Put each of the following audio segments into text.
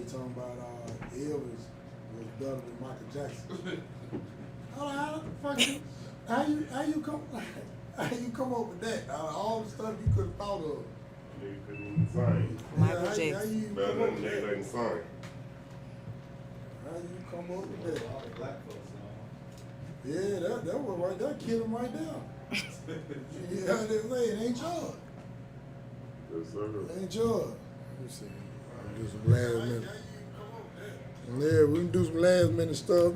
they talking about Elvis was better than Michael Jackson. How the fuck how you come up with that? All the stuff you could have thought of. Nigga couldn't even sing. Michael How Jackson. you Better come up than with nigga that? that can sing. How you come up with that? All the black folks now. Yeah, that was right there, kill him right there. Yeah, it ain't yours. Yes, sir. It ain't yours. Let me see. I'll do some last minute. Yeah, we can do some last minute stuff.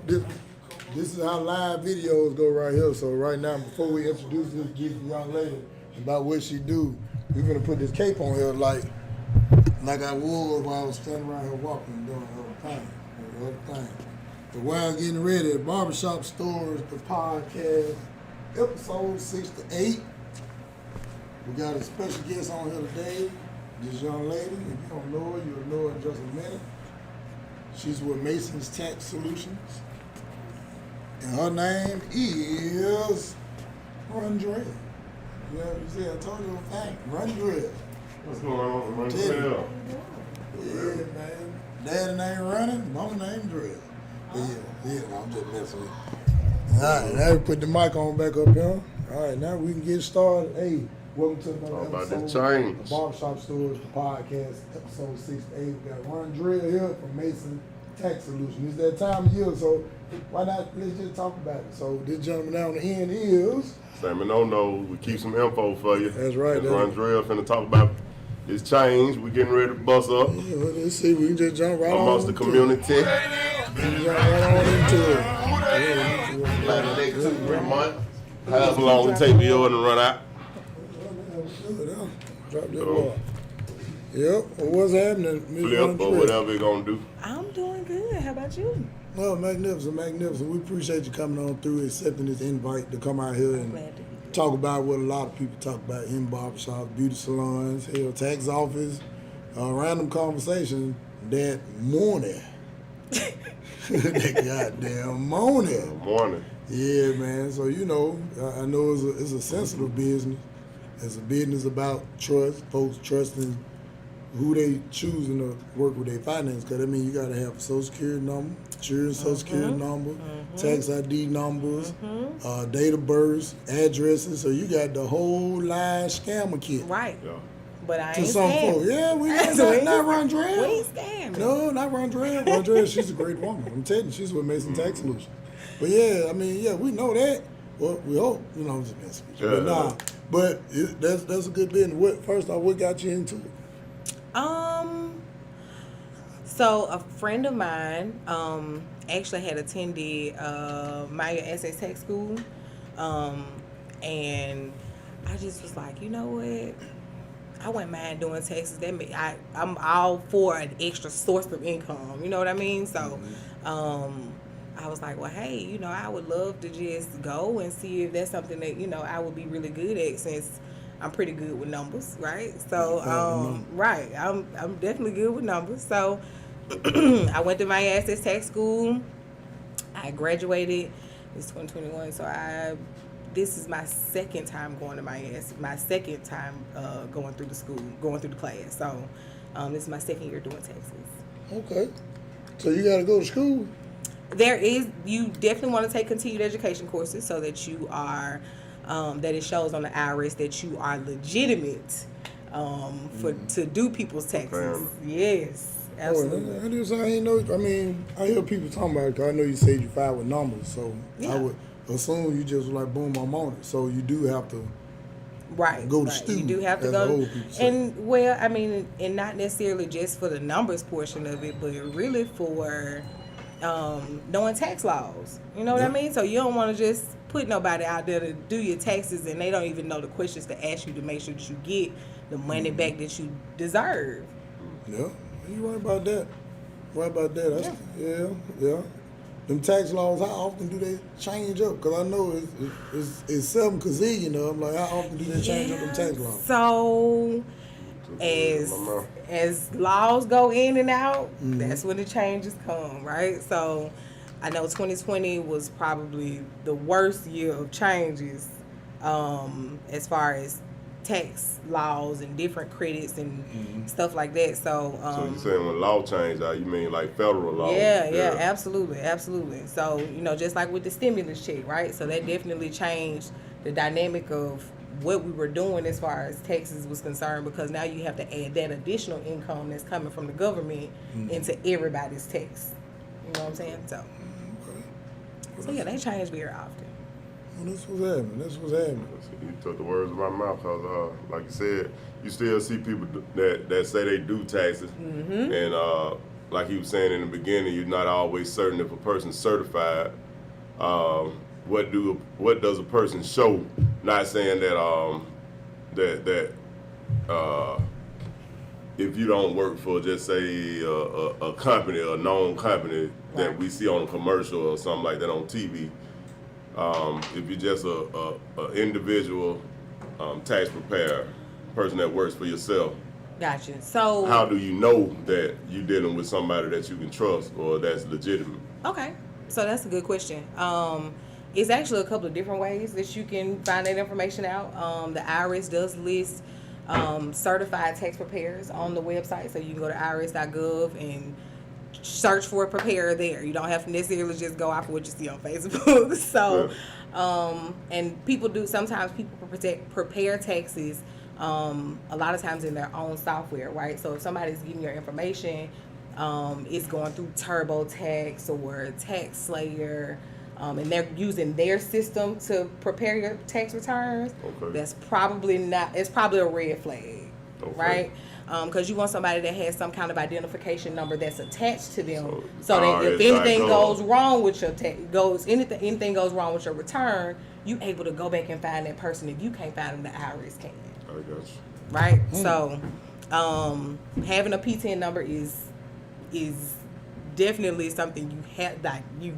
This is how live videos go right here. So right now, before we introduce this young lady about what she do, we're gonna put this cape on here like I was while I was standing around here walking doing the other thing. But while I was getting ready, the Barbershop Stores, the podcast, episode 6 to 8. We got a special guest on here today. This young lady, if you don't know her, you'll know her in just a minute. She's with Mason's Tax Solutions. And her name is Rhondraya. You know what I'm saying? I told you a fact. Rhondraya. What's going on? Rhondraya. Yeah, man. Daddy name running, mama name Drill. Yeah, I'm just messing with you. All right, now we put the mic on back up here. All right, now we can get started. Hey, welcome to another About episode to change. of Barbershop Stores, the podcast, episode 6 to 8. We got Rhondraya here from Mason Tax Solutions. It's that time of year, so why not, let's just talk about it. So this gentleman down the end is... Sammy No, we keep some info for you. That's right. Rhondraya finna talk about this change. We getting ready to bust up Yeah, well, let's see, we can just jump right amongst on the community. We can jump right on into it. Like the next 2-3 months. However long it take me over and run out. Drop that ball. Yep. Well, what's happening, Ms. Flip or Rhondraya? whatever it gonna do. I'm doing good. How about you? Oh, magnificent. We appreciate you coming on through, accepting this invite to come out here and Glad to be here. talk about what a lot of people talk about in barbershops, beauty salons, hell, tax office, random conversation that morning. That goddamn morning. Morning. Yeah, man. So, you know, I know it's a sensitive business. It's a business about trust, folks trusting who they choosing to work with their finance. Because, I mean, you got to have a Social Security number, children's Social Security number, tax ID numbers, date of birth, addresses. So you got the whole line scammer kit. Right. Yeah. But I To ain't some scamming. folks. Yeah, we We not Rhondraya. ain't scamming. No, not Rhondraya. Rhondraya, she's a great woman. I'm telling you, she's with Mason Tax Solutions. But yeah, I mean, yeah, we know that. Well, we hope. You know, I'm just messing with you. Yeah. But nah, that's a good business. First off, what got you into it? So a friend of mine actually had attended Maya Essex Tech School, and I just was like, you know what? I wouldn't mind doing taxes. I'm all for an extra source of income. You know what I mean? So, I was like, well, hey, you know, I would love to just go and see if that's something that, you know, I would be really good at since I'm pretty good with numbers, right? So, right, I'm definitely good with numbers. So, I went to my Access Tax School. I graduated. It's 2021, so this is my second time going to my second time going through the school, going through the class. So, this is my second year doing taxes. Okay. So you got to go to school? You definitely want to take continued education courses so that you are, that it shows on the IRS that you are legitimate to do people's taxes. Yes. Absolutely. I hear people talking about it because I know you said you filed with numbers, so Yeah. I would assume you just like boom, I'm on it. So you do have to go to school. You do have to as go. the old people say. And not necessarily just for the numbers portion of it, but really for knowing tax laws. You know what I mean? So you don't want to just put nobody out there to do your taxes and they don't even know the questions to ask you to make sure that you get the money back that you deserve. Yeah. You right about that. Yeah. Them tax laws, how often do they change up? Because I know it's 7 gazillion of them. Like, how often do they change up them tax laws? So, as laws go in and out, that's when the changes come, right? So, I know 2020 was probably the worst year of changes as far as tax laws and different credits and stuff like that. So, So you saying when law changed out, you mean like federal law? yeah, absolutely. So, just like with the stimulus check, right? So that definitely changed the dynamic of what we were doing as far as taxes was concerned, because now you have to add that additional income that's coming from the government into everybody's tax. You know what I'm saying? So yeah, they change very often. Well, that's what's happening. You took the words of my mouth, because like you said, you still see people that say they do taxes, and like he was saying in the beginning, you're not always certain if a person's certified. What does a person show? Not saying that if you don't work for, just say a company, a known company that we see on a commercial or something like that on TV. If you're just a individual tax preparer, person that works for yourself. Gotcha. So how do you know that you're dealing with somebody that you can trust or that's legitimate? Okay, so that's a good question. It's actually a couple of different ways that you can find that information out. The IRS does list certified tax preparers on the website, so you can go to irs.gov and search for a preparer there. You don't have to necessarily just go off of what you see on Facebook. So, and sometimes people prepare taxes a lot of times in their own software, right? So if somebody's getting your information, it's going through TurboTax or TaxSlayer, and they're using their system to prepare your tax returns, that's probably it's probably a red flag, right? Because you want somebody that has some kind of identification number that's attached to them, so that if anything goes wrong with your anything goes wrong with your return, you able to go back and find that person. If you can't find them, the IRS can. I got you. Right. So, having a P10 number is definitely something you have, you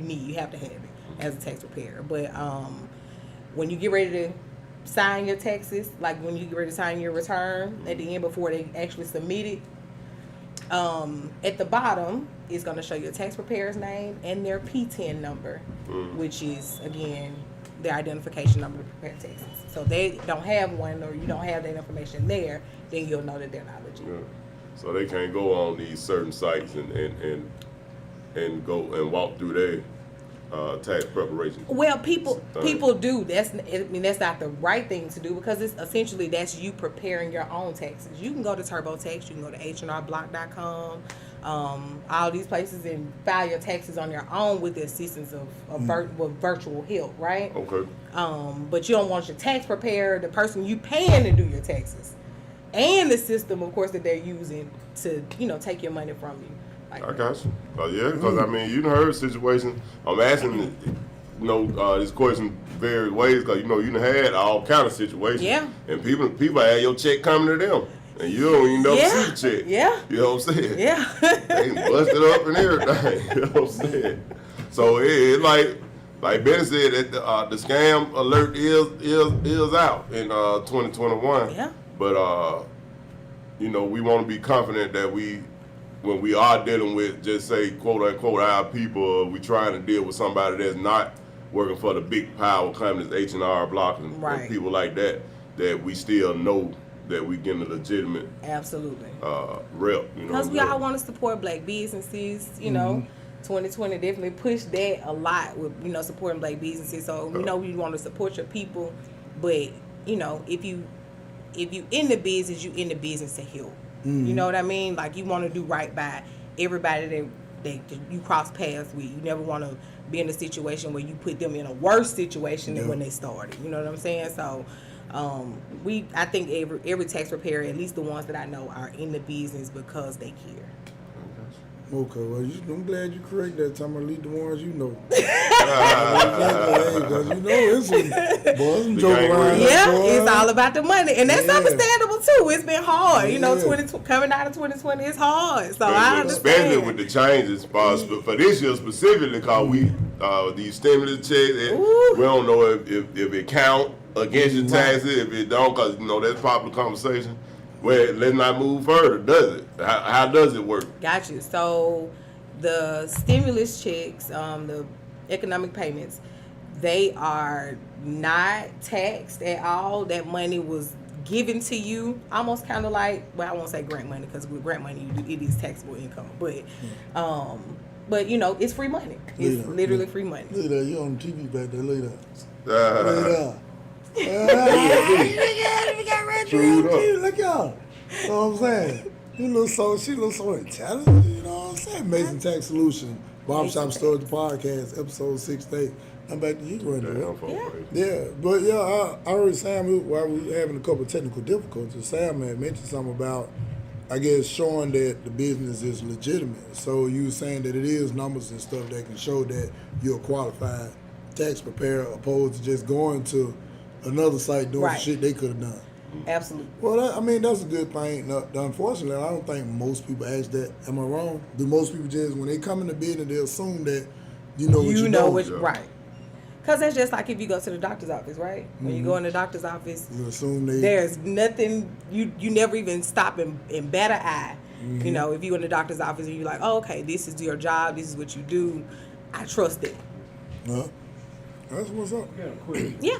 need. You have to have it as a tax preparer. But when you get ready to sign your taxes, like when you get ready to sign your return at the end before they actually submit it, at the bottom is going to show your tax preparer's name and their P10 number, which is again their identification number to prepare taxes. So if they don't have one, or you don't have that information there, then you'll know that they're not legit. Yeah. So they can't go on these certain sites and go and walk through their tax preparation. Well, people do. That's not the right thing to do, because it's essentially that's you preparing your own taxes. You can go to TurboTax, you can go to HNRBlock.com, all these places, and file your taxes on your own with the assistance of virtual help, right? Okay. But you don't want your tax preparer, the person you paying to do your taxes, and the system, of course, that they're using to take your money from you. Like, I got you. Yeah, because I mean, you heard situations. I'm asking, this question various ways, because you done had all kind of situations. Yeah. And people had your check coming to them, and you don't even know see the check. Yeah. You know what I'm saying? Yeah. They busted up and everything. You know what I'm saying? So it's like Ben said, that the scam alert is out in 2021. Yeah. But we want to be confident that when we are dealing with, just say, quote unquote, our people, we trying to deal with somebody that's not working for the big power companies, H&R Block and people like that, that we still know that we getting a legitimate rep. Because we all want to support black businesses, 2020 definitely pushed that a lot with, supporting black businesses. So, we want to support your people, but, if you in the business, you in the business to help. You know what I mean? Like, you want to do right by everybody that you cross paths with. You never want to be in a situation where you put them in a worse situation than when they started. You know what I'm saying? So, I think every tax preparer, at least the ones that I know, are in the business because they care. Okay, well, I'm glad you correct that. Time to lead the ones you know. Because it's some joke around. Yeah, it's all about the money, and that's understandable too. It's been hard, coming out of 2020, it's hard. So I understand. Especially with the changes, for this year specifically, because we these stimulus checks, we don't know if it count against your taxes, if it don't, because that's popular conversation. Well, let's not move further, does it? How does it work? Got you. So the stimulus checks, the economic payments, they are not taxed at all. That money was given to you, almost kind of like, well, I won't say grant money because with grant money it is taxable income, but you know, it's free money. It's literally free money. Look at that, you on TV back there, look at that. Uh, Look at that. Look y'all. You know what I'm saying? She looks so intelligent, you know what I'm saying? Amazing Tax Solution, Barbershop Storage Podcast, episode 68. I'm back to you, Rhondraya. Yeah, but yeah, I heard Sam, while we were having a couple of technical difficulties, Sam had mentioned something about, I guess, showing that the business is legitimate. So you were saying that it is numbers and stuff that can show that you're a qualified tax preparer, opposed to just going to another site doing shit they could have done. Absolutely. Well, that's a good thing. No, unfortunately, I don't think most people ask that. Am I wrong? Do most people just, when they come into business, they assume that you know what you know? Right. Because that's just like if you go to the doctor's office, right? When you go in the doctor's office, you assume there's nothing, you never even stop and bat an eye. You know, if you're in the doctor's office and you're like, oh, okay, this is your job, this is what you do, I trust it. That's what's up. I got a question. Yeah.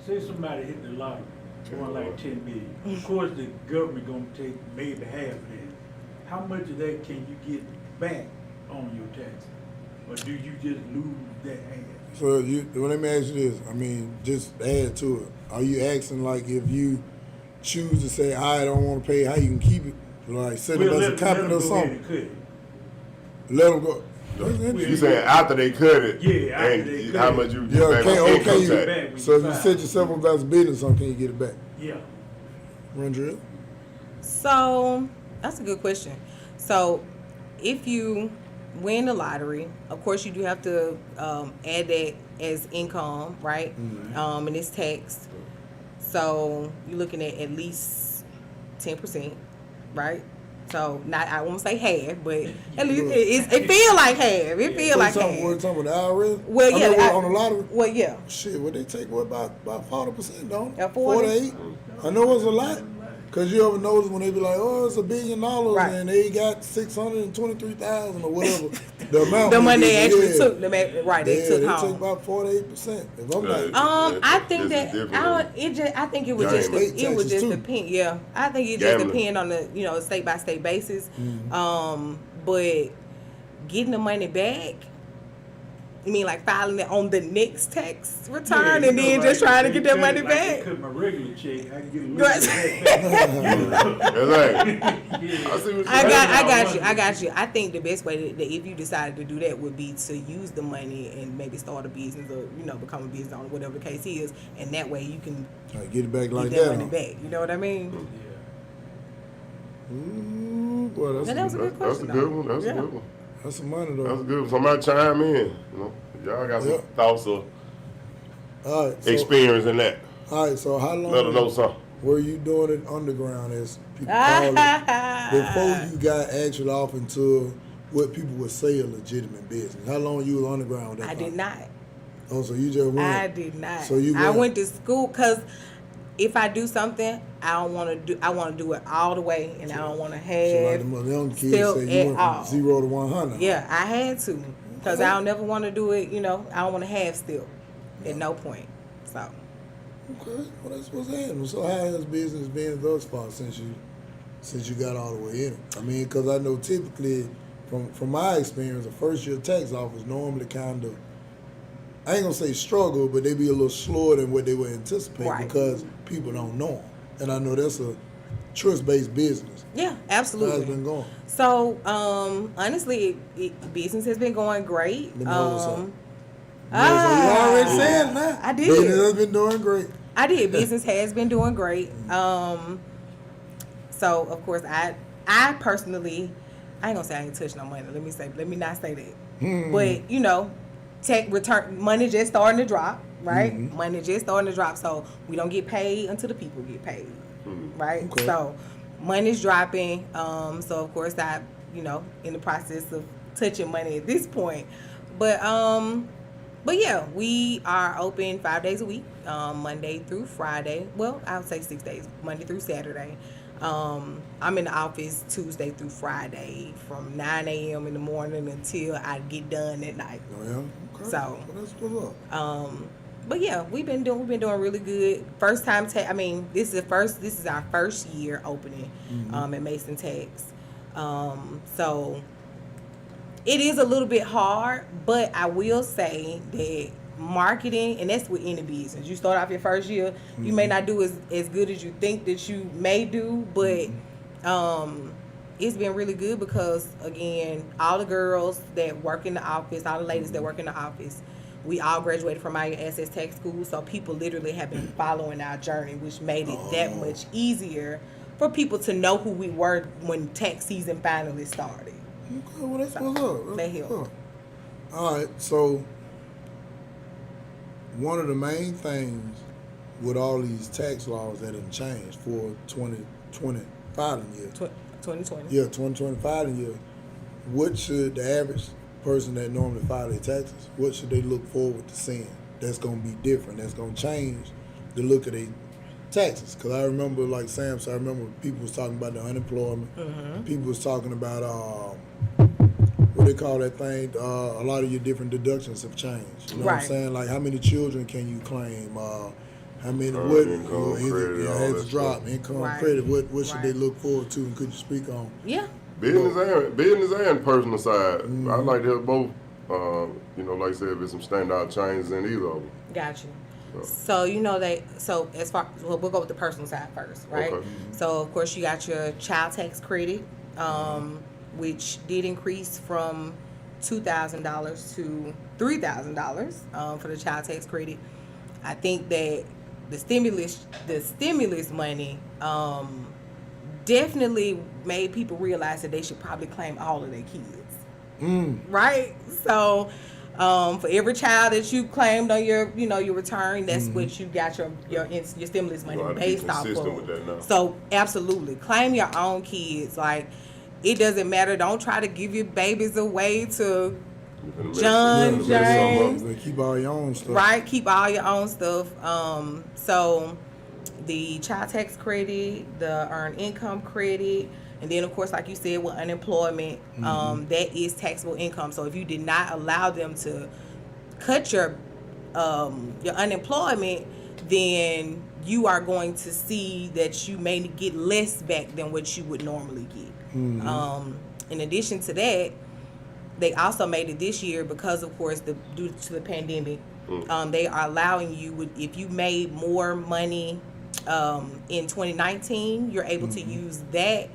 Say somebody hit the lottery, won like 10 million. Of course, the government gonna take maybe half of that. How much of that can you get back on your taxes, or do you just lose that half? So let me ask you this. I mean, just add to it. Are you asking like if you choose to say I don't want to pay, how you can keep it? Like set it as a capital or something. Let them go. You saying after they cut it? Yeah, after and they cut how it. much you get back on income tax? So if you set yourself up as a business, can you get it back? Yeah. Rhondraya? So that's a good question. So if you win the lottery, of course you do have to add that as income, right? Mm-hmm. And it's taxed. So you're looking at least 10%, right? So not, I won't say half, but at least it feel like half. It feel like half. What talking about the IRS? Well, yeah, on the lottery. Well, yeah. Shit, what they take about 40%, don't? Yeah, 40. 48. I know it's a lot. Cause you ever notice when they be like, oh, it's $1 billion, and they got 623,000 or whatever the amount. The money they actually took, they took they home. took about 48%. If I'm like, I think that I think it would just depend. Yeah, I think it just depend on the state by state basis. Mm-hmm. But getting the money back. You mean like filing it on the next tax return and then just trying to get that money back? Cut my regular check, I can get a little bit back. I got you. I think the best way that if you decided to do that would be to use the money and maybe start a business or become a business owner, whatever the case is, and that way you can get it back like that money back. You know what I mean? Yeah. Well, that was a good question. That's a good one. That's a good one. That's some money though. That's good. Somebody chime in. Y'all got some thoughts or experience in that. All right. So how long? Let us know something. Were you doing it underground, as people call it, before you got actually off into what people would say a legitimate business? How long you was underground with that? I did not. Oh, so you just went? I did not. So I went to school because if I do something, I want to do it all the way, and I don't want to have so like the young kids say you went from 0 to 100. Yeah, I had to, because I don't never want to do it. I don't want to have still at no point. So. Okay, well that's what's happening. So how has business been thus far since you got all the way in? I mean, because I know typically from my experience, the first year tax office normally kind of, I ain't gonna say struggle, but they be a little slower than what they would anticipate because people don't know them. And I know that's a trust-based business. Yeah, absolutely. How's it been going? So, honestly, business has been going great. You already said it now. I did. Business has been doing great. I did. Business has been doing great. So, of course, I personally, I ain't gonna say I ain't touched no money. Let me not say that. But, tech return money just starting to drop, right? Mm-hmm. Money just starting to drop, so we don't get paid until the people get paid, right? Okay. So money's dropping. So of course I, in the process of touching money at this point, but yeah, we are open 5 days a week, Monday through Friday. Well, I would say 6 days, Monday through Saturday. I'm in the office Tuesday through Friday from 9 a.m. in the morning until I get done at night. Oh, yeah? Okay. So, Well, that's what's up. but yeah, we've been doing really good. First time this is our first year opening at Mason Tax. So it is a little bit hard, but I will say that marketing, and that's with any business. You start off your first year, you may not do as good as you think that you may do, but it's been really good because, again, all the girls that work in the office, all the ladies that work in the office, we all graduated from our SS Tax School, so people literally have been following our journey, which made it that much easier for people to know who we were when tax season finally started. Okay, well, that's what's up. That helped. All right, so one of the main things with all these tax laws that have changed for 2020 filing year, 2020. yeah, 2020 filing year, what should the average person that normally file their taxes, what should they look forward to seeing that's going to be different, that's going to change the look of their taxes? Because I remember, like Sam said, I remember people was talking about the unemployment. People was talking about what they call that thing. A lot of your different deductions have changed. You know what I'm saying? Like how many children can you claim? How many? What? Income credit, all has that drop stuff. income credit. What should they look forward to? And could you speak on? Yeah. Business and personal side. I like to have both. Like I said, if there's some standout changes in either of them. Got you. So we'll go with the personal side first, right? Okay. So of course you got your child tax credit, which did increase from $2,000 to $3,000 for the child tax credit. I think that the stimulus money definitely made people realize that they should probably claim all of their kids, right? So. For every child that you claimed on your return, that's what you got your stimulus money based off of. With that now. So absolutely, claim your own kids. Like it doesn't matter. Don't try to give your babies away to John James. Keep all your own stuff. Right, keep all your own stuff. So the child tax credit, the earned income credit. And then, of course, like you said, with unemployment, that is taxable income. So if you did not allow them to cut your unemployment, then you are going to see that you may get less back than what you would normally get. In addition to that, they also made it this year because, of course, due to the pandemic, they are allowing you, if you made more money in 2019, you're able to use that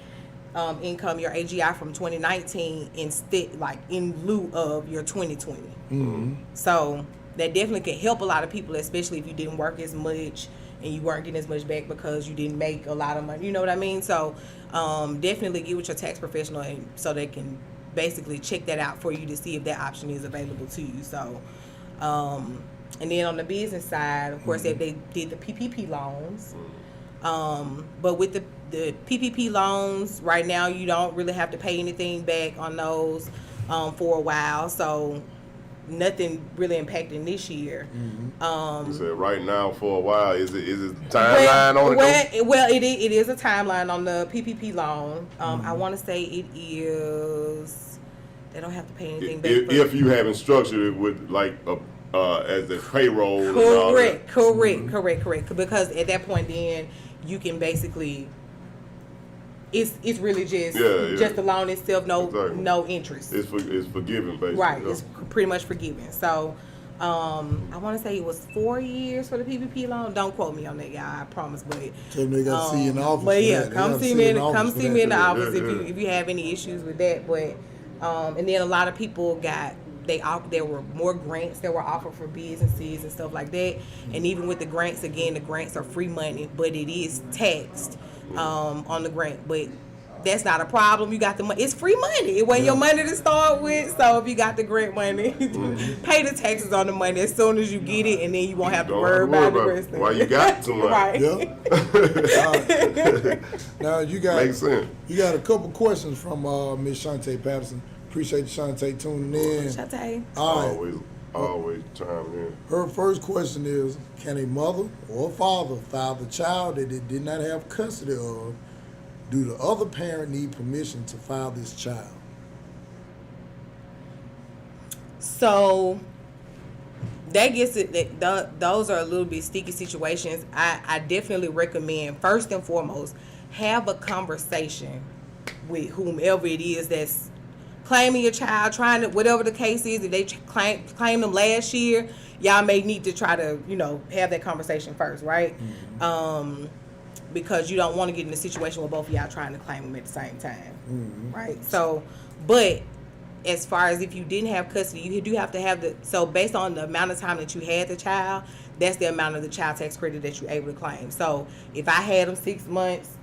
income, your AGI from 2019 instead, like in lieu of your 2020. So that definitely can help a lot of people, especially if you didn't work as much and you weren't getting as much back because you didn't make a lot of money. You know what I mean? So definitely get with your tax professional so they can basically check that out for you to see if that option is available to you. So and then on the business side, of course, if they did the PPP loans, but with the PPP loans, right now you don't really have to pay anything back on those for a while, so nothing really impacting this year. You said right now for a while. Is it timeline on it? Well, it is a timeline on the PPP loan. I want to say it is. They don't have to pay anything back. If you haven't structured it with like as a payroll. Correct. Because at that point, then you can basically. It's really just the loan itself, no interest. It's forgiven, basically. Right, it's pretty much forgiven. So, I want to say it was 4 years for the PPP loan. Don't quote me on that, y'all. I promise. But tell them they got to see you in the office. But yeah, come see me in the office if you have any issues with that. But and then a lot of people there were more grants that were offered for businesses and stuff like that. And even with the grants, again, the grants are free money, but it is taxed on the grant. But that's not a problem. You got the money. It's free money. It wasn't your money to start with. So if you got the grant money, pay the taxes on the money as soon as you get it, and then you won't have to worry about the rest of it. Why you got too much. Right. Yeah. Now you got makes sense. You got a couple questions from Miss Shantae Patterson. Appreciate you, Shantae, tuning in. Shantae. All right. Always chiming in. Her first question is, can a mother or father file the child that they did not have custody of? Do the other parent need permission to file this child? So that gets it. Those are a little bit sticky situations. I definitely recommend, first and foremost, have a conversation with whomever it is that's claiming your child, trying to, whatever the case is. If they claim them last year, y'all may need to try to, have that conversation first, right? Mm-hmm. Because you don't want to get in a situation where both of y'all trying to claim them at the same time, mm-hmm. right? So, but as far as if you didn't have custody, you do have to have so based on the amount of time that you had the child, that's the amount of the child tax credit that you're able to claim. So if I had them 6 months,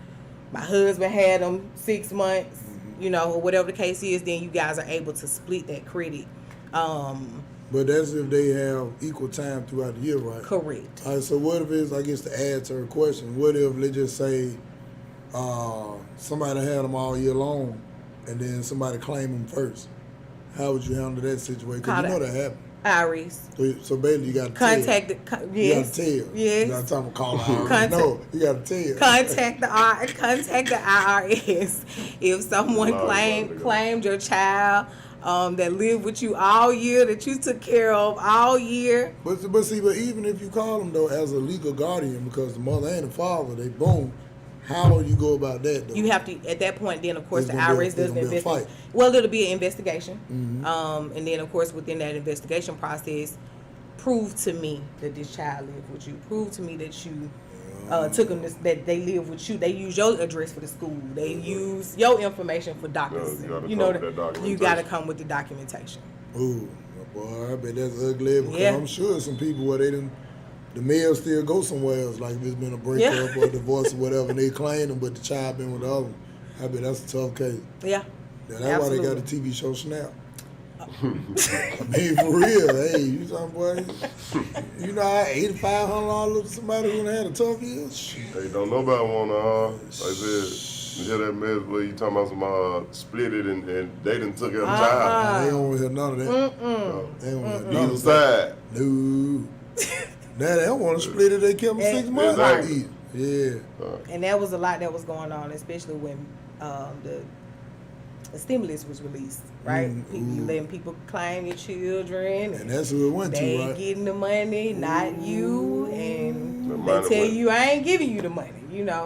my husband had them 6 months, or whatever the case is, then you guys are able to split that credit. But that's if they have equal time throughout the year, right? Correct. All right, so what if it's, I guess to add to her question, what if, let's just say, somebody had them all year long, and then somebody claimed them first? How would you handle that situation? Because you know that happens. IRS. So basically, you got to contact tell. Yes. You got to tell. Yes. You got to tell them to call the IRS. No, you got to tell. Contact the IRS. If someone claimed your child that lived with you all year, that you took care of all year. But even if you call them though as a legal guardian, because the mother and the father, they boom. How do you go about that, though? You have to, at that point, then, of course, the IRS does an investigation. Well, it'll be an investigation. Mm-hmm. And then, of course, within that investigation process, prove to me that this child lived with you. Prove to me that you took them, that they live with you. They use your address for the school. They use your information for doctors. You got to come with the documentation. Ooh, boy, I bet that's ugly. Because I'm sure some people where they didn't. The male still go somewhere else, like if it's been a breakup or a divorce or whatever, and they claim them, but the child been with the other one. I bet that's a tough case. Yeah. That's why they got the TV show Snap. I mean, for real, hey, you talking boy? You know, $8,500 to somebody who had a tough year. They don't know about one. Like I said, you hear that mess where you talking about some split it and they done took care of the child. They don't want to hear none of that. They don't want to hear none Either of that. side. No. Now they don't want to split it. They kept them 6 months. Exactly. Yeah. And that was a lot that was going on, especially when the stimulus was released, right? You letting people claim your children, and that's who it went to, right? They getting the money, not you, and they tell you I ain't giving you the money,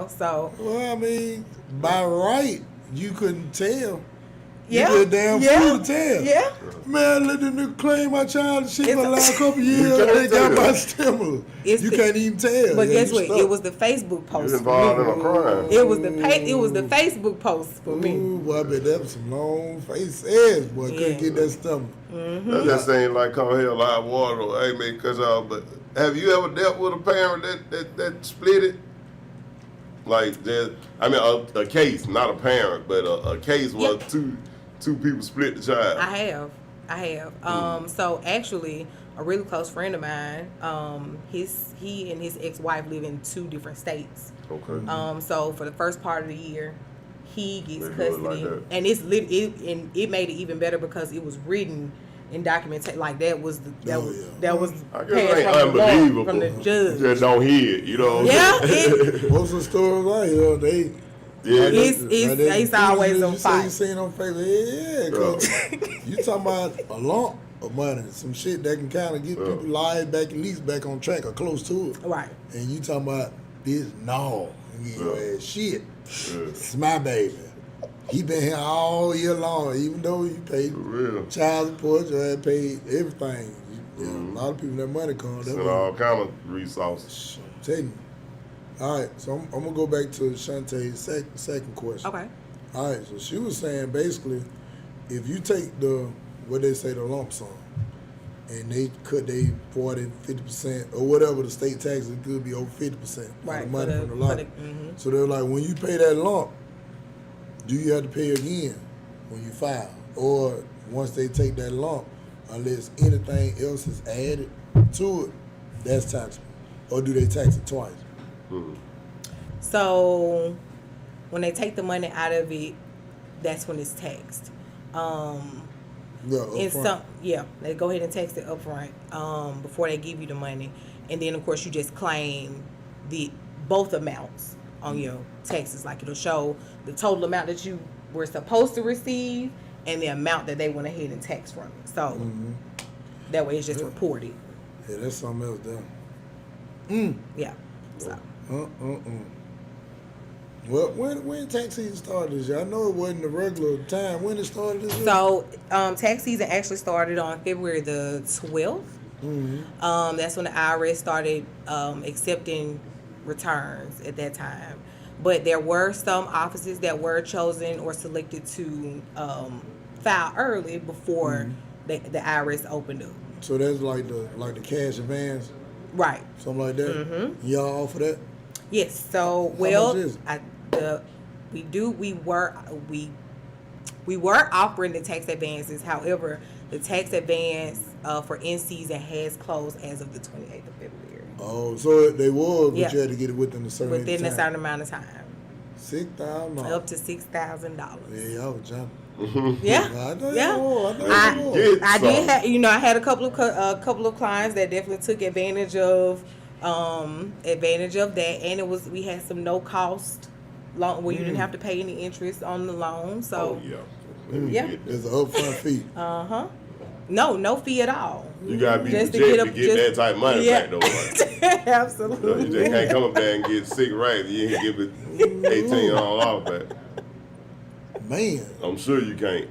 So. Well, I mean, by right, you couldn't tell. Yeah. You did damn fool to tell. Yeah. Man, let the nigga claim my child and shit for the last couple years. They got my stimulus. You can't even tell. But guess what? It was the Facebook post. You involved in a crime. It was the Facebook post for me. Ooh, boy, I bet that was some long face ass. Boy, couldn't get that stomach. Mm-hmm. That just ain't like come here live water. Hey, man, cause but have you ever dealt with a parent that split it? Like, a case, not a parent, but a case where two people split the child. I have. So actually, a really close friend of mine, he and his ex-wife live in 2 different states. Okay. So for the first part of the year, he gets custody, and it made it even better because it was written and documented. Like that was I guess it ain't unbelievable from the judge. You just don't hear it, Most of the stories I hear, it's always on fire. You seen on Facebook, because you talking about a lump of money, some shit that can kind of get people lives back, at least back on track or close to it. Right. And you talking about this? No, your ass shit. It's my baby. He been here all year long, even though you paid child support, you had paid everything. A lot of people that money comes. And all kind of resources. I'm telling you. All right, so I'm gonna go back to Shantae's second question. Okay. All right, so she was saying basically, if you take the lump sum, and they cut they 40, 50%, or whatever the state tax, it could be over 50% of the money from the lot. So they're like, when you pay that lump, do you have to pay again when you file? Or once they take that lump, unless anything else is added to it, that's taxable? Or do they tax it twice? So when they take the money out of it, that's when it's taxed. They go ahead and tax it up front before they give you the money, and then of course you just claim both amounts on your taxes. Like it'll show the total amount that you were supposed to receive and the amount that they went ahead and taxed from it. So that way it's just reported. Yeah, that's something else there. Yeah. So Well, when tax season started this year? I know it wasn't the regular time. When it started this year? So tax season actually started on February the 12th. That's when the IRS started accepting returns at that time. But there were some offices that were chosen or selected to file early before the IRS opened up. So that's like the cash advance, Right. something like that. Y'all offer that? Yes. So much is it? we were offering the tax advances. However, the tax advance for in season has closed as of the 28th of February. Oh, so they was, but Yeah. you had to get it within a certain Within a time. certain amount of time, $6,000. up to $6,000. Yeah, y'all was jumping. Yeah, I know yeah. you was. I know you was. Get I some. did have, I had a couple of clients that definitely took advantage of that, and we had some no cost loan where you didn't have to pay any interest on the loan. So Oh, yeah. Yeah. There's an upfront fee. no fee at all. You gotta be Just legit to to get that type of money Yeah. back though. Like, Absolutely. you just can't come up there and get sick right. You ain't give it 18 all off back. Man, I'm sure you can't.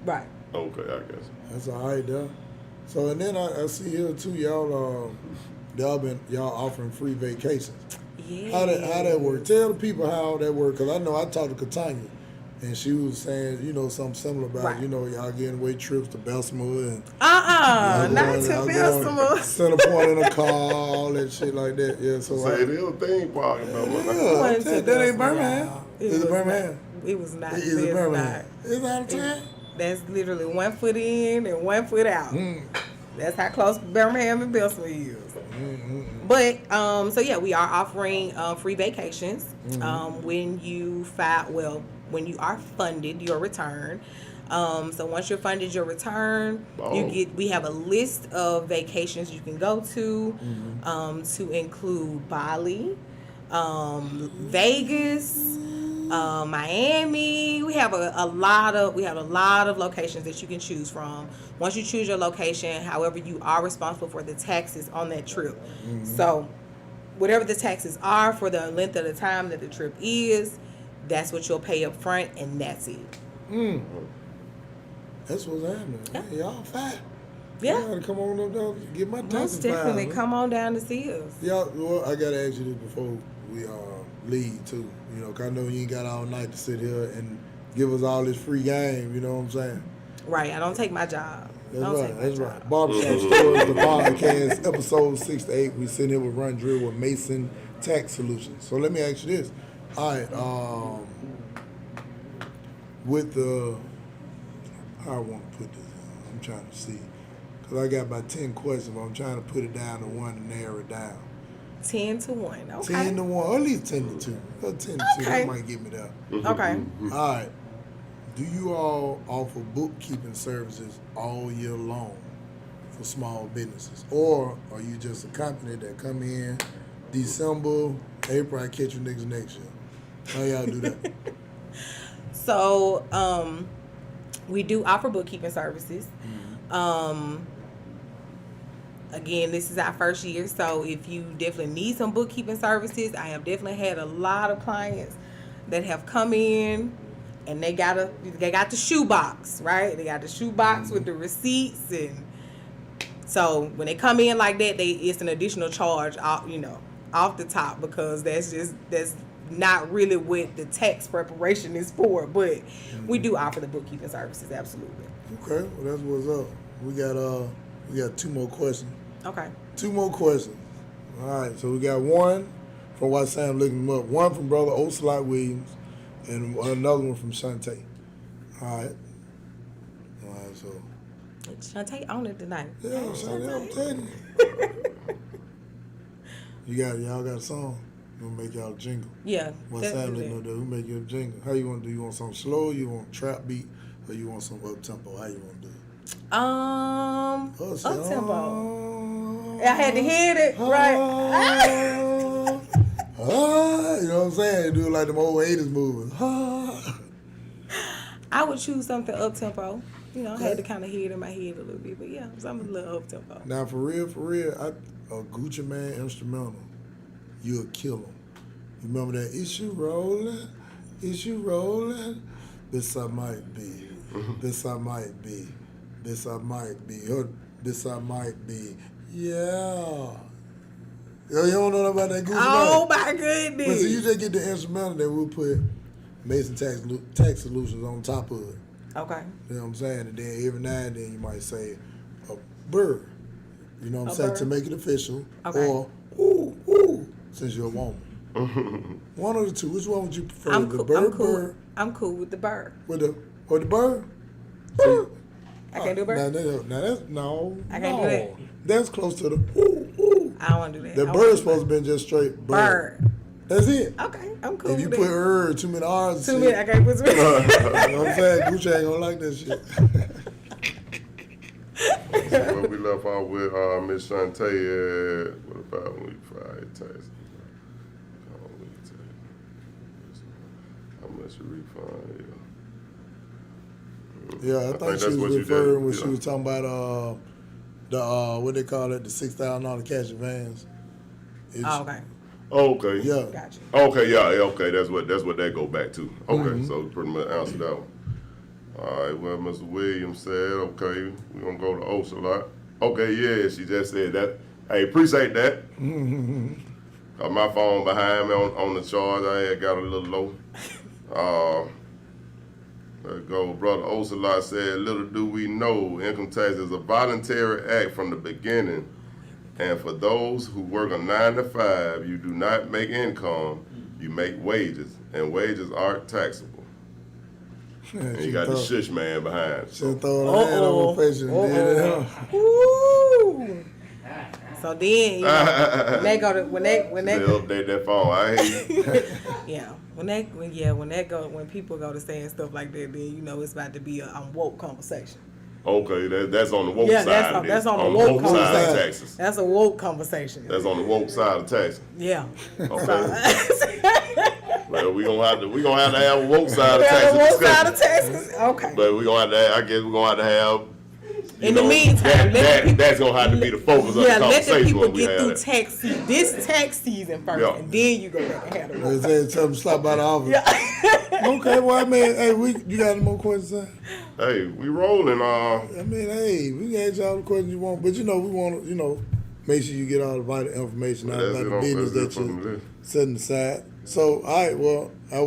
Right. Okay, I guess. that's all right though. So and then I see here too, y'all offering free vacations. Yeah. How that work? Tell the people how that work, cause I know I talked to Katanya, and she was saying something similar about Right. y'all getting away trips to Bessemer and Not y'all to going Bessemer. Center Point in a car, all that shit like that. Yeah, so Say it is a thing park about my Went to that ain't Bessemer, Birmingham. y'all. Is it Birmingham? It was not. Is it It's Birmingham? not. It's out of town. That's literally 1 foot in and 1 foot out. That's how close Birmingham and Bessemer is. But so yeah, we are offering free vacations when you when you are funded your return. So once you're funded your return, we have a list of vacations you can go to include Bali, Vegas, Miami. We have a lot of locations that you can choose from. Once you choose your location, however, you are responsible for the taxes on that trip. So whatever the taxes are for the length of the time that the trip is, that's what you'll pay up front, and that's it. That's what's happening. Yeah. Hey, y'all fine. Yeah. Y'all gotta come on up there and get my taxes Most definitely. filed, man. Come on down to see us. Y'all, well, I gotta ask you this before we leave too. 'Cause I know you ain't got all night to sit here and give us all this free game. You know what I'm saying? Right. I don't take my job. That's Don't right. take my That's job. right. Barbershop Stories, the podcast, episode 6 to 8. We sitting here with Rhondraya with Mason Tax Solutions. So let me ask you this. All right. With the, how I want to put this. I'm trying to see, cause I got about 10 questions, but I'm trying to put it down to one and narrow it down. 10 to 1. Okay. 10 to 1, or at least 10 to 2. 10 to 2, Okay. that might get me there. Okay. All right. Do you all offer bookkeeping services all year long for small businesses? Or are you just a company that come in December, April, I catch you niggas next year? How y'all do that? So, we do offer bookkeeping services. Again, this is our first year, so if you definitely need some bookkeeping services, I have definitely had a lot of clients that have come in and they got the shoebox, right? They got the shoebox with the receipts, and so when they come in like that, it's an additional charge, off the top, because that's not really what the tax preparation is for. But we do offer the bookkeeping services, absolutely. Okay, well that's what's up. We got 2 more questions. Okay. 2 more questions. All right, so we got one from White Sam looking them up, one from Brother Ocelot Williams, and another one from Shantae. All right, so. Shantae on it tonight. Yeah, Shantae, I'm telling you. Y'all got a song? We'll make y'all a jingle. Yeah, White Sam definitely. looking up there, we'll make you a jingle. How you want to do? You want something slow? You want trap beat? Or you want some up-tempo? How you want to do it? Up tempo. I had to hit it, right? You know what I'm saying? Do like them old 80s movies. I would choose something up tempo. you know, I had to kind of hear it in my head a little bit. But yeah, so I'm a little up tempo. Now, for real, a Gucci Man instrumental, you'll kill him. You remember that? Is you rolling? This I might be. This I might be. This I might be. This I might be. Yeah. Yo, you don't know about that Gucci Man? Oh my goodness. But so you just get the instrumental, then we'll put Mason Tax Solutions on top of it. Okay. You know what I'm saying? And then every now and then you might say a bird. You know what I'm saying? bird. To make it official. Okay. Or ooh, since you're a woman. One of the two. Which one would you prefer? The bird? I'm cool with the bird. With the bird? I can't do bird. Now that's no. I can't do that. That's close to the ooh. I don't want to do that. The bird's supposed to be just straight bird. That's it. Okay, I'm cool If you with put too many R's. too many, I can't put too many. You know what I'm saying? Gucci ain't gonna like that shit. So what we left off with Miss Shantae, what about when we filed taxes? How much you refund? Yeah, I think she that's what was you referring did, when yeah. she was talking about the what they call it, the $6,000 cash advance. Oh, okay. Okay. Yeah. Gotcha. Okay, yeah, okay, that's what that go back to. Okay, so pretty much answered that one. All right, well, Mr. Williams said, okay, we're gonna go to Ocelot. Okay, yeah, she just said that. Hey, appreciate that. Got my phone behind me on the charge. I had got a little low. There you go. Brother Ocelot said, little do we know, income tax is a voluntary act from the beginning. And for those who work a 9 to 5, you do not make income, you make wages. And wages aren't taxable. And you got the shush man behind. She throw her hand on her face and did it. Woo! So then, you know, when they go to when they update that phone. I hear you. when people go to saying stuff like that, then you know it's about to be a woke conversation. Okay, that's on the woke Yeah, side. that's on the woke woke side of conversation. taxes. That's a woke conversation. That's on the woke side of taxes. Yeah. Okay. Well, we gonna have to have a woke side of taxes. The woke side discussion. of Texas. Okay. But we gonna have to. I guess we're gonna have to have. In the meantime, that's gonna have to be the focus of the let the conversation people when we get have through that. this tax season first, Yeah. and then you go back and have the They woke. say tell them to stop by the office. Yeah. Okay, well, I mean, hey, you got any more questions, sir? Hey, we rolling. I mean, hey, we can ask y'all the questions you want, but we want to, make sure you get all the vital information out about the business that you're setting aside. So, all right, well, I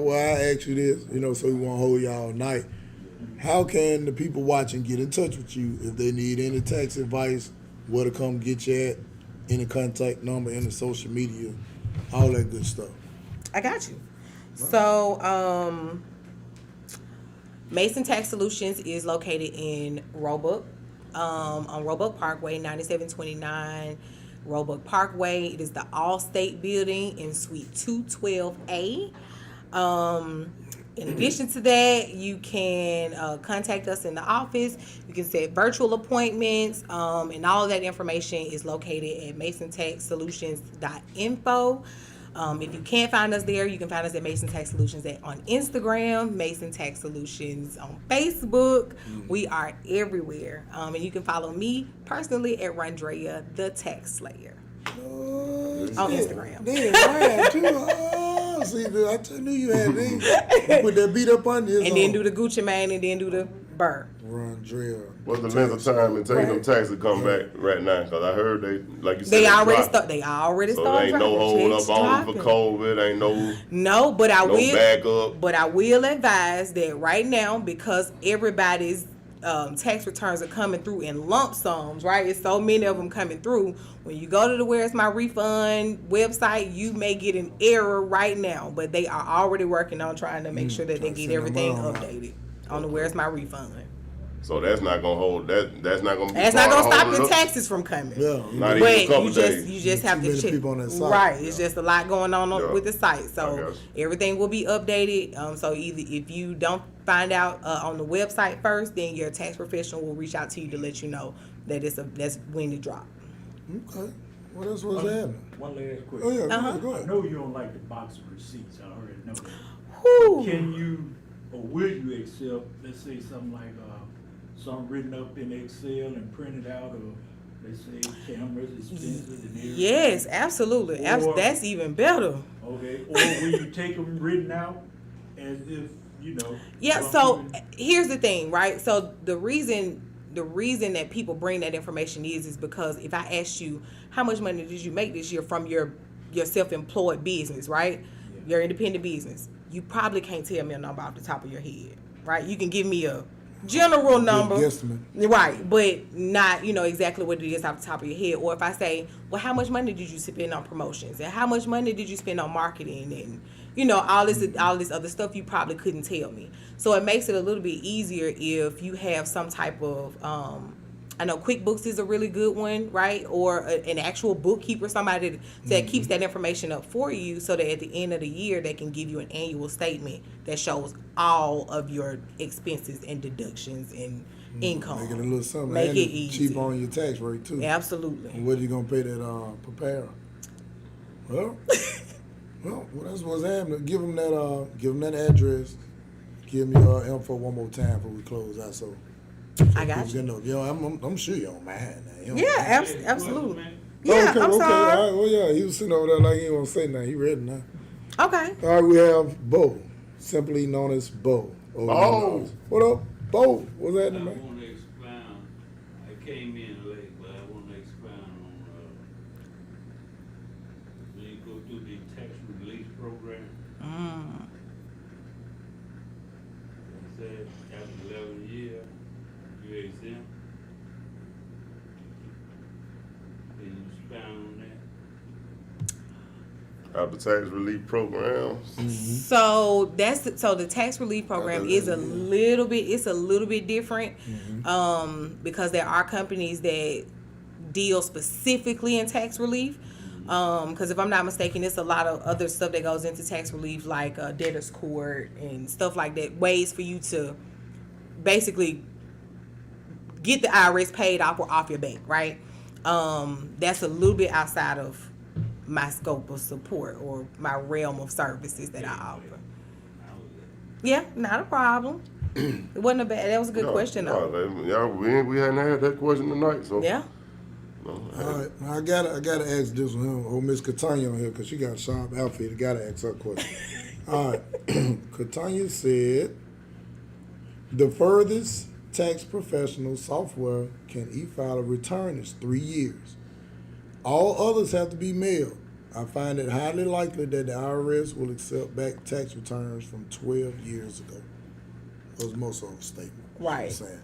ask you this, so we won't hold y'all all night. How can the people watching get in touch with you if they need any tax advice, where to come get you at, any contact number, any social media, all that good stuff? I got you. So, Mason Tax Solutions is located in Roebuck, on Roebuck Parkway, 9729 Roebuck Parkway. It is the All-State Building in Suite 212A. In addition to that, you can contact us in the office. You can set virtual appointments, and all of that information is located at masontaxsolutions.info. If you can't find us there, you can find us at Mason Tax Solutions on Instagram, Mason Tax Solutions on Facebook. We are everywhere. And you can follow me personally at Rhondraya, the Tax Slayer, on Instagram. Damn, right, too. Oh, see, dude, I knew you had these. You put that beat up on this. And then do the Gucci Mane and then do the Burr. Rhondraya. What's the length of time it takes them taxes to come back right now? Because I heard they, like you said, They already started. So started. ain't no hold up on them for COVID. Ain't No, but I no will backup. But I will advise that right now, because everybody's tax returns are coming through in lump sums, right? It's so many of them coming through. When you go to the Where's My Refund website, you may get an error right now, but they are already working on trying to make sure that they get everything updated on the Where's My Refund. So that's not gonna hold that. That's not gonna. That's not gonna stop your taxes from coming. Yeah. Not But even a couple you days. just have Too to many check. people on that site. Right. It's just a lot going on with the site. I So got you. everything will be updated. So either if you don't find out on the website first, then your tax professional will reach out to you to let you know that that's when to drop. Okay. What else was happening? One last question. Oh, yeah, go I ahead. know you don't like the box of receipts. I already know that. Whew. Can you or will you accept, let's say, something like some written up in Excel and printed out, or they say cameras, expenses, and everything? Yes, absolutely. Or- That's even better. Okay, or will you take them written out as if, Yeah, some so people- here's the thing, right? So the reason that people bring that information is because if I asked you how much money did you make this year from your self-employed business, right? Yeah. Your independent business, you probably can't tell me a number off the top of your head, right? You can give me a general number, guesstimate. right? But not exactly what it is off the top of your head. Or if I say, well, how much money did you spend on promotions, and how much money did you spend on marketing, and all this other stuff, you probably couldn't tell me. So it makes it a little bit easier if you have some type of I know QuickBooks is a really good one, right? Or an actual bookkeeper, somebody that keeps that information up for you, so that at the end of the year they can give you an annual statement that shows all of your expenses and deductions and income. Make it a little something. Make and it it's easy. cheap on your tax rate too. Absolutely. And what are you gonna pay that preparer? Well, that's what's happening. Give them that address. Give me your info one more time before we close out. So I got people you. can know. I'm sure you don't mind that. You don't Yeah, mind. absolutely. man. Yeah, okay, I'm okay. sorry. All right. Well, yeah, he was sitting over there like he didn't want to say nothing. He ready now. Okay. All right, we have Bo, simply known as Bo. Bo. What up, Bo? What's happening, I man? want to expound. I came in late, but I want to expound on when you go through the tax relief program. It said after 11 years, you exempt. Can you expound on that? After tax relief programs. So the tax relief program is a little bit different, because there are companies that deal specifically in tax relief. Because if I'm not mistaken, it's a lot of other stuff that goes into tax relief, like debtor's court and stuff like that, ways for you to basically get the IRS paid off or off your back, right? That's a little bit outside of my scope of support or my realm of services that I offer. Yeah, not a problem. It wasn't a bad. That was a good question though. We hadn't had that question tonight, so Yeah. All right, I gotta ask this one. Oh, Miss Katanya on here because she got a sharp outfit. I gotta ask her a question. All right, Katanya said the furthest tax professional software can e-file a return is 3 years. All others have to be mailed. I find it highly likely that the IRS will accept back tax returns from 12 years ago. That was most of the statement. Right. She was saying.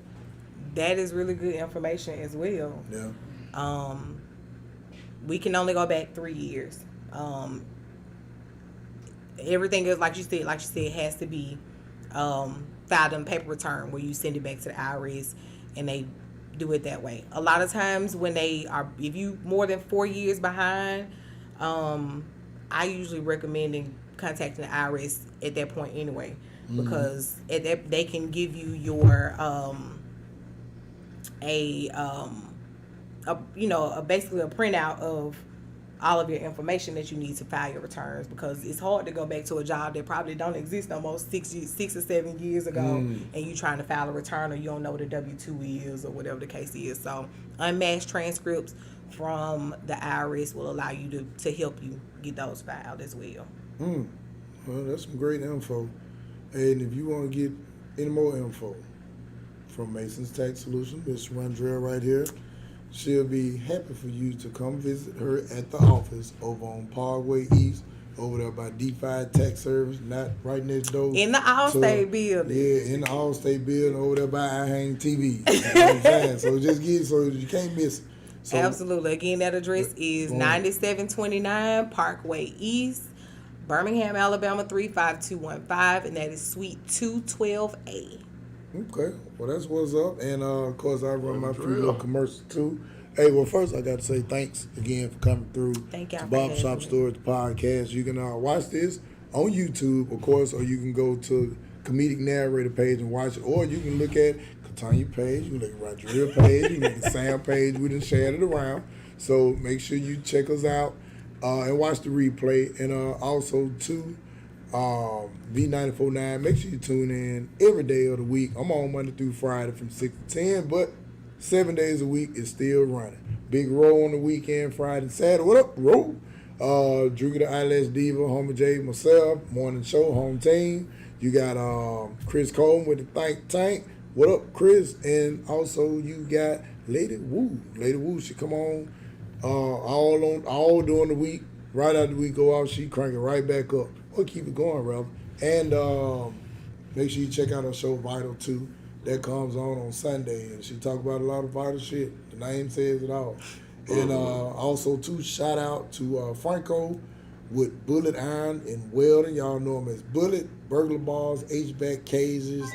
That is really good information as well. Yeah. We can only go back 3 years. Everything is like you said, has to be filed in paper return where you send it back to the IRS and they do it that way. A lot of times when if you more than 4 years behind, I usually recommend contacting the IRS at that point anyway, because they can give you your basically a printout of all of your information that you need to file your returns, because it's hard to go back to a job that probably don't exist no more 6 or 7 years ago, and you trying to file a return or you don't know what a W-2 is or whatever the case is. So unmatched transcripts from the IRS will allow you to help you get those filed as well. Well, that's some great info. And if you want to get any more info from Mason's Tax Solutions, Miss Rhondraya right here, she'll be happy for you to come visit her at the office over on Parkway East, over there by DeFi Tax Service, not right next door. In the Allstate building. Yeah, in the Allstate building over there by iHang TV. You know what I'm saying? So just get so you can't miss it. So, Absolutely. Again, that address is 9729 Parkway East, Birmingham, Alabama 35215, and that is Suite 212A. Okay, well that's what's up, and of course I run my free little commercial too. Hey, well first I got to say thanks again for coming through. Thank y'all to for having Barbershop me. Stories podcast. You can watch this on YouTube, of course, or you can go to Comedic Narrator page and watch it, or you can look at Katanya page, you can look at Rhondraya page, you can look at Sam page. We done shared it around, so make sure you check us out and watch the replay, and also too. V94.9. Make sure you tune in every day of the week. I'm on Monday through Friday from 6 to 10, but 7 days a week is still running. Big Roll on the weekend, Friday and Saturday. What up, Roll? Drew the Eyelash Diva, Homie J, myself, morning show, home team. You got Chris Coleman with the Think Tank. What up, Chris? And also you got Lady Woo. Lady Woo, she come on all during the week. Right after the week go out, she crank it right back up. We'll keep it going, rather. And make sure you check out her show, Vital 2. That comes on Sunday. And she talk about a lot of vital shit. The name says it all. And also, too, shout out to Franco with Bullet Iron and Welding. Y'all know him as Bullet, burglar bars, HVAC cages,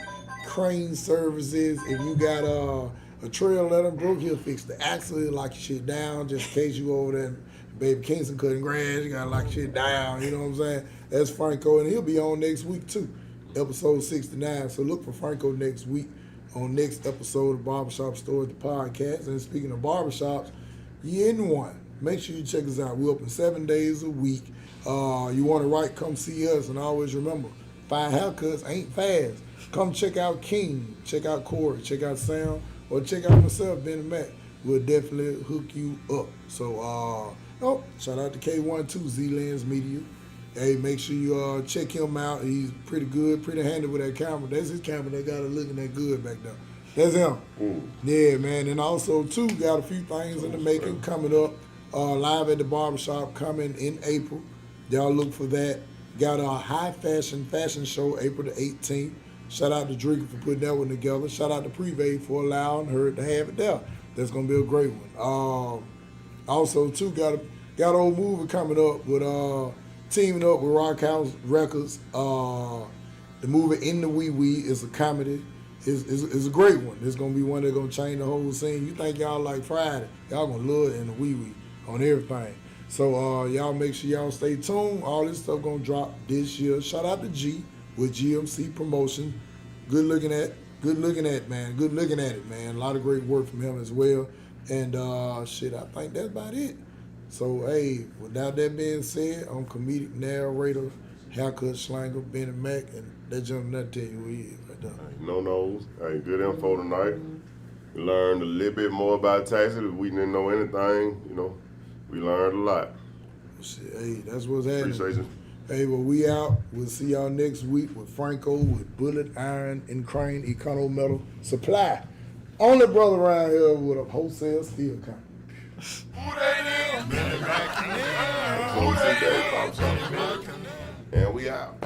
crane services. If you got a trail that broke, he'll fix the axle, he'll lock your shit down just in case you over there in Baby Kingston cutting grass, you gotta lock your shit down, you know what I'm saying? That's Franco, and he'll be on next week too, episode 69. So look for Franco next week on next episode of Barbershop Stories, the podcast. And speaking of barbershops, you in one. Make sure you check us out. We're open 7 days a week. You want to write, come see us. And always remember, 5 haircuts ain't fast. Come check out King, check out Corey, check out Sam, or check out myself, Benny Mac. We'll definitely hook you up. So, shout out to K12 Z-Lens Media. Hey, make sure you check him out. He's pretty good, pretty handy with that camera. That's his camera that got it looking that good back there. That's him. Yeah, man. And also, too, got a few things in the making coming up. Live at the Barbershop coming in April. Y'all look for that. Got a high fashion show April the 18th. Shout out to Drinker for putting that one together. Shout out to Prevay for allowing her to have it there. That's going to be a great one. Also, too, got an old movie coming up with teaming up with Rock House Records. The movie In the Wee Wee is a comedy. It's a great one. It's going to be one that's going to change the whole scene. You think y'all like Friday, y'all going to love In the Wee Wee on everything. So y'all make sure y'all stay tuned. All this stuff going to drop this year. Shout out to G with GMC Promotion. Good looking at it, man. A lot of great work from him as well. And I think that's about it. So, hey, without that being said, I'm comedic narrator, haircut slanger, Benny Mac, and that gentleman that tell you who he is right there. No nose. Hey, good info tonight. We learned a little bit more about taxes. We didn't know anything, we learned a lot. Shit, hey, that's what's happening. Appreciate you. Hey, well, we out. We'll see y'all next week with Franco with Bullet, Iron, and Crane Econo Metal Supply. Only brother around here with a wholesale steel company. And we out.